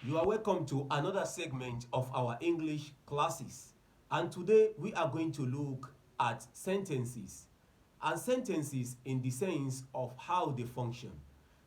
You are welcome to another segment of our English classes. And today we are going to look at sentences. And sentences in the sense of how they function.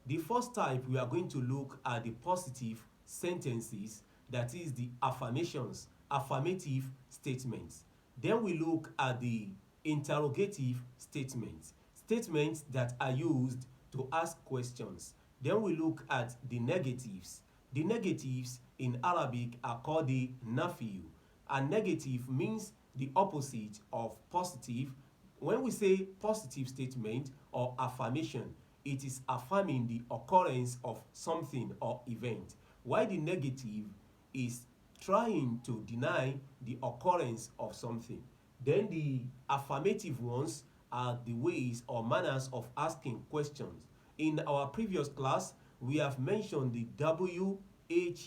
The first type we are going to look at the positive sentences, that is the affirmations, affirmative statements. Then we look at the interrogative statements, statements that are used to ask questions. Then we look at the negatives. The negatives in Arabic are called the nafi. And negative means the opposite of positive. When we say positive statement or affirmation, it is affirming the occurrence of something or event, while the negative is trying to deny the occurrence of something. Then the affirmative ones are the ways or manners of asking questions. In our previous class, we have mentioned the WH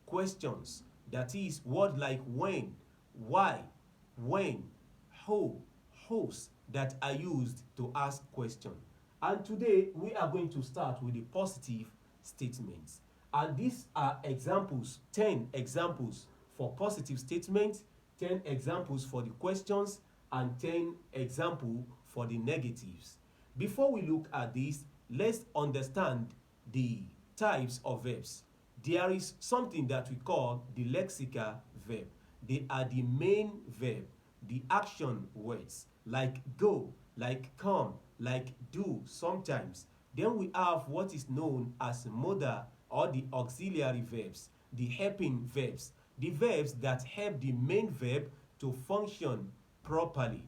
questions, that is, words like when, why, when, who, whose, that are used to ask questions. And today we are going to start with the positive statements. And these are examples, 10 examples for positive statements, 10 examples for the questions, and 10 examples for the negatives. Before we look at this, let's understand the types of verbs. There is something that we call the lexical verb. They are the main verb, the action words, like go, like come, like do sometimes. Then we have what is known as modal or the auxiliary verbs, the helping verbs, the verbs that help the main verb to function properly.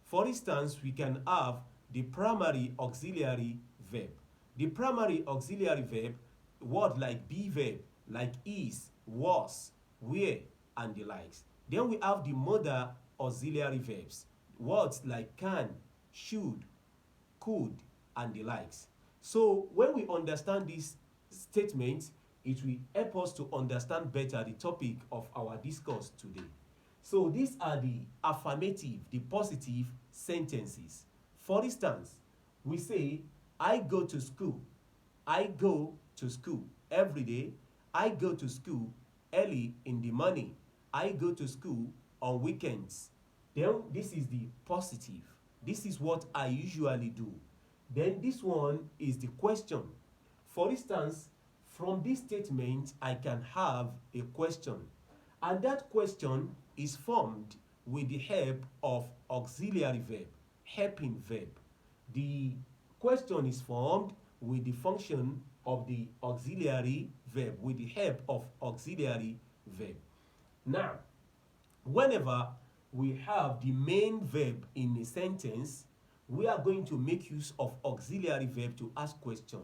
For instance, we can have the primary auxiliary verb. The primary auxiliary verb, word like be verb, like is, was, were, and the likes. Then we have the modal auxiliary verbs, words like can, should, could, and the likes. So when we understand these statements, it will help us to understand better the topic of our discourse today. So these are the affirmative, the positive sentences. For instance, we say, I go to school. I go to school every day. I go to school early in the morning. I go to school on weekends. Then this is the positive. This is what I usually do. Then this one is the question. For instance, from this statement, I can have a question. And that question is formed with the help of auxiliary verb, helping verb. The question is formed with the function of the auxiliary verb, with the help of auxiliary verb. Now, whenever we have the main verb in a sentence, we are going to make use of auxiliary verb to ask question.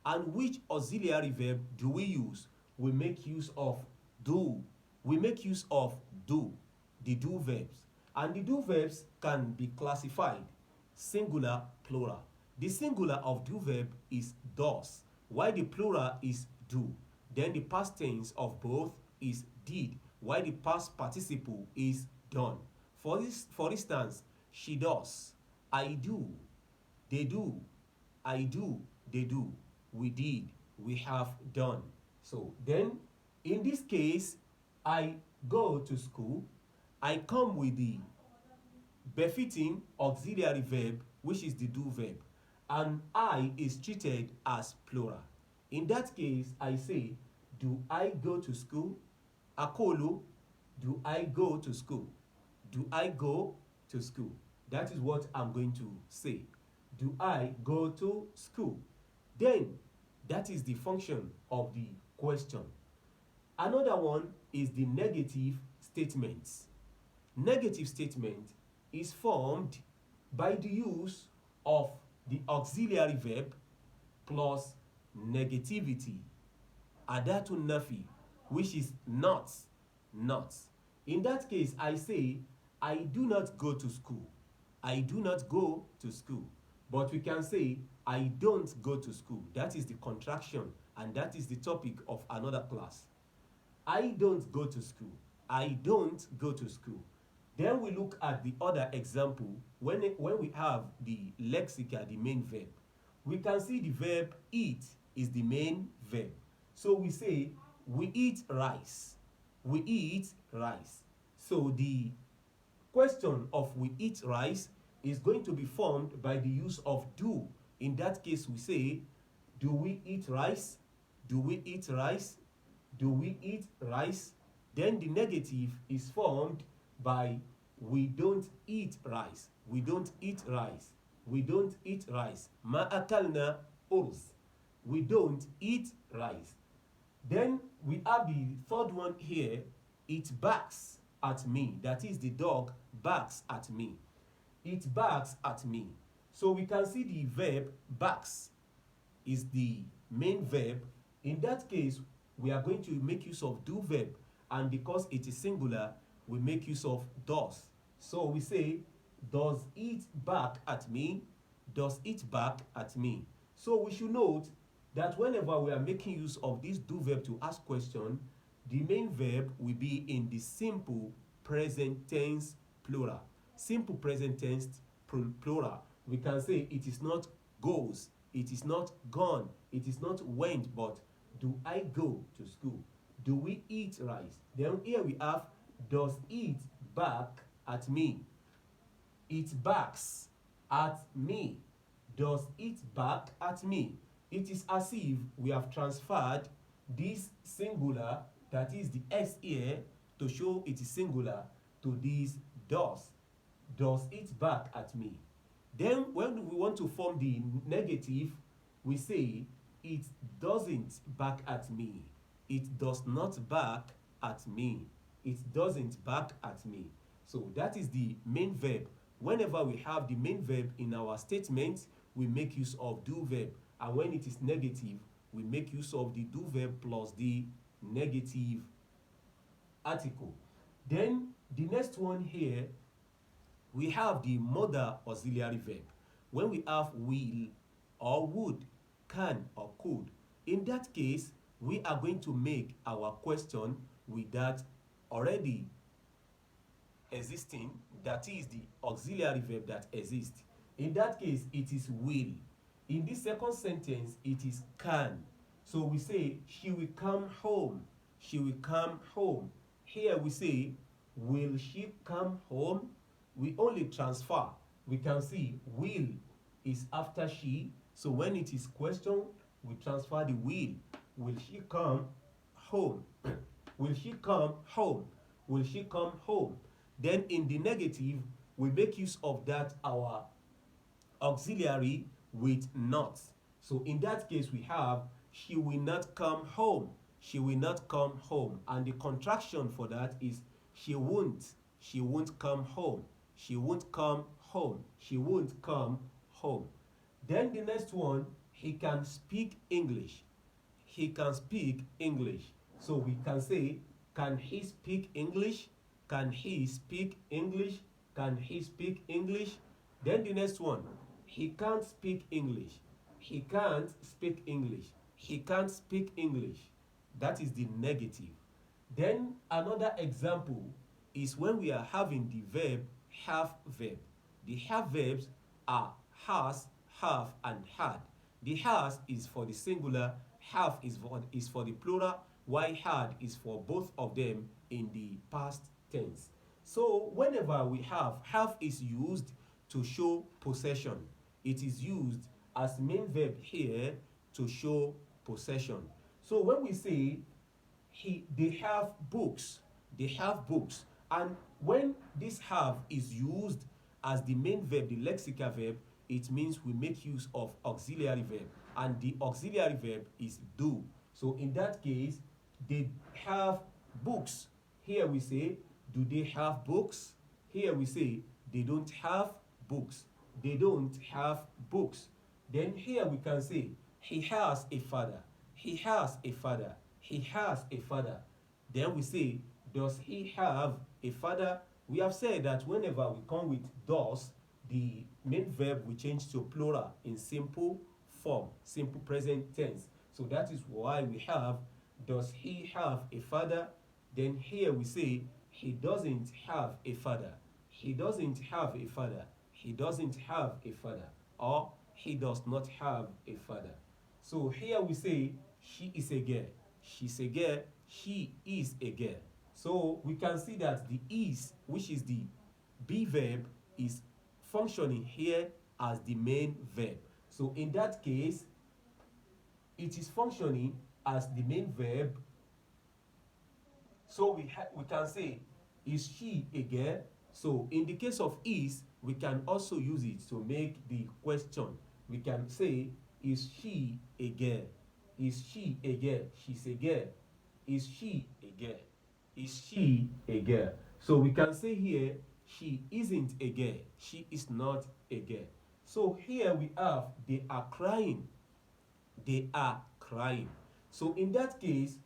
And which auxiliary verb do we use? We make use of do. We make use of do, the do verbs. And the do verbs can be classified singular, plural. The singular of do verb is does, while the plural is do. Then the past tense of both is did, while the past participle is done. For instance, she does, I do, they do, I do, they do, we did, we have done. So then, in this case, I go to school, I come with the befitting auxiliary verb, which is the do verb, and I is treated as plural. In that case, I say, do I go to school? Akolo, do I go to school? Do I go to school? That is what I'm going to say. Do I go to school? Then, that is the function of the question. Another one is the negative statements. Negative statement is formed by the use of the auxiliary verb plus negativity, adatun nafi, which is not. In that case, I say, I do not go to school. I do not go to school. But we can say, I don't go to school. That is the contraction, and that is the topic of another class. I don't go to school. I don't go to school. Then we look at the other example when we have the lexical, the main verb. We can see the verb eat is the main verb. So we say, We eat rice. We eat rice. So the question of we eat rice is going to be formed by the use of do. In that case, we say, do we eat rice? Do we eat rice? Do we eat rice? Then the negative is formed by we don't eat rice. We don't eat rice. We don't eat rice. Ma akalna urz. We don't eat rice. Then we have the third one here. It barks at me. That is, the dog barks at me. It barks at me. So we can see the verb barks is the main verb. In that case, we are going to make use of do verb, and because it is singular, we make use of does. So we say, does it bark at me? Does it bark at me? So we should note that whenever we are making use of this do verb to ask question, the main verb will be in the simple present tense plural. Simple present tense plural. We can say it is not goes, it is not gone, it is not went, but do I go to school? Do we eat rice? Then here we have, does it bark at me? It barks at me. Does it bark at me? It is as if we have transferred this singular, that is the s here, to show it is singular, to this does. Does it bark at me? Then when we want to form the negative, we say, it doesn't bark at me. It does not bark at me. It doesn't bark at me. So that is the main verb. Whenever we have the main verb in our statement, we make use of do verb. And when it is negative, we make use of the do verb plus the negative article. Then the next one here, we have the modal auxiliary verb. When we have will or would, can or could, in that case, we are going to make our question with that already existing, that is the auxiliary verb that exists. In that case, it is will. In this second sentence, it is can. So we say, she will come home. She will come home. Here we say, will she come home? We only transfer. We can see will is after she. So when it is question, we transfer the will. Will she come home? Will she come home? Will she come home? Then in the negative, we make use of that our auxiliary with not. So in that case, we have, she will not come home. She will not come home. And the contraction for that is, she won't. She won't come home. She won't come home. She won't come home. Then the next one, he can speak English. He can speak English. So we can say, can he speak English? Can he speak English? Can he speak English? Then the next one, he can't speak English. He can't speak English. He can't speak English. That is the negative. Then another example is when we are having the verb have verb. The have verbs are has, have, and had. The has is for the singular, have is for the plural, while had is for both of them in the past tense. So whenever we have is used to show possession. It is used as main verb here to show possession. So when we say they have books, they have books, and when this have is used as the main verb, the lexical verb, it means we make use of auxiliary verb, and the auxiliary verb is do. So in that case, they have books. Here we say, do they have books? Here we say, they don't have books. They don't have books. Then here we can say, he has a father. He has a father. He has a father. Then we say, does he have a father? We have said that whenever we come with does, the main verb will change to plural in simple form, simple present tense. So that is why we have, does he have a father? Then here we say, he doesn't have a father. He doesn't have a father. He doesn't have a father. Or he does not have a father. So here we say, she is a girl. she's a girl, she is a girl. So we can see that the is, which is the be verb, is functioning here as the main verb. So in that case, it is functioning as the main verb. So we can say, is she a girl? So in the case of is, we can also use it to make the question. We can say, is she a girl? Is she a girl? She's a girl. Is she a girl? Is she a girl? So we can say here, she isn't a girl. She is not a girl. So here we have, they are crying. They are crying. So in that case,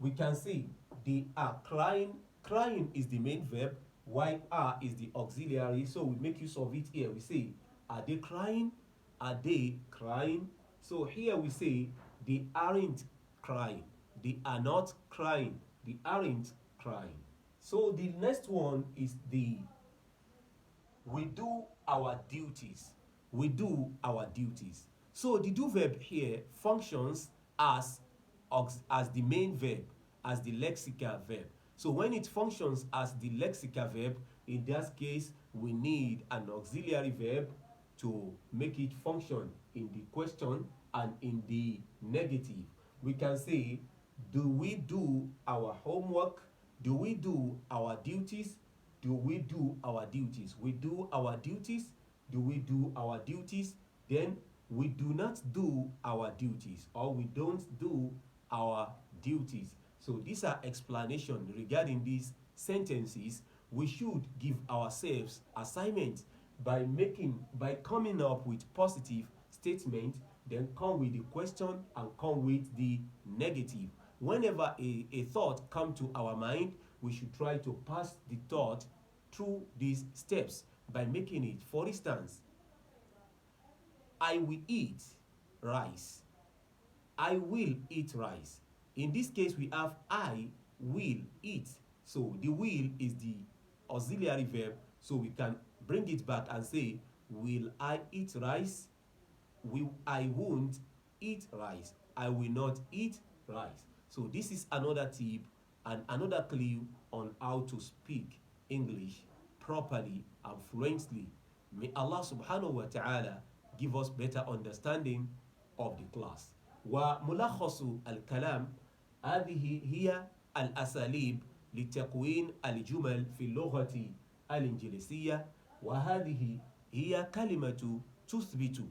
we can say they are crying. Crying is the main verb, while are is the auxiliary. So we make use of it here. We say, are they crying? Are they crying? So here we say, they aren't crying. They are not crying. They aren't crying. So the next one is the we do our duties. We do our duties. So the do verb here functions as the main verb, as the lexical verb. So when it functions as the lexical verb, in that case, we need an auxiliary verb to make it function in the question and in the negative. We can say, do we do our homework? Do we do our duties? Do we do our duties? We do our duties. Do we do our duties? Then we do not do our duties, or we don't do our duties. So these are explanations regarding these sentences. We should give ourselves assignments by coming up with positive statement, then come with the question and come with the negative. Whenever a thought come to our mind, we should try to pass the thought through these steps by making it. For instance, I will eat rice. I will eat rice. In this case, we have I will eat. So the will is the auxiliary verb. So we can bring it back and say, will I eat rice? I won't eat rice. I will not eat rice. So this is another tip and another clue on how to speak English properly and fluently. May Allah subhanahu wa ta'ala give us better understanding of the class. وملخص الكلام هذه هي الأساليب لتكوين الجمل في اللغة الإنجليزية، وهذه هي كلمة تثبت،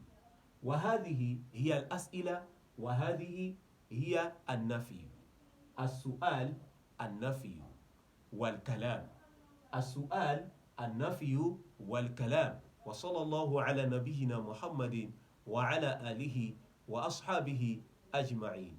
وهذه هي الأسئلة، وهذه هي النفي. السؤال النفي والكلام. السؤال النفي والكلام. وصلى الله على نبينا محمد وعلى آله وأصحابه أجمعين.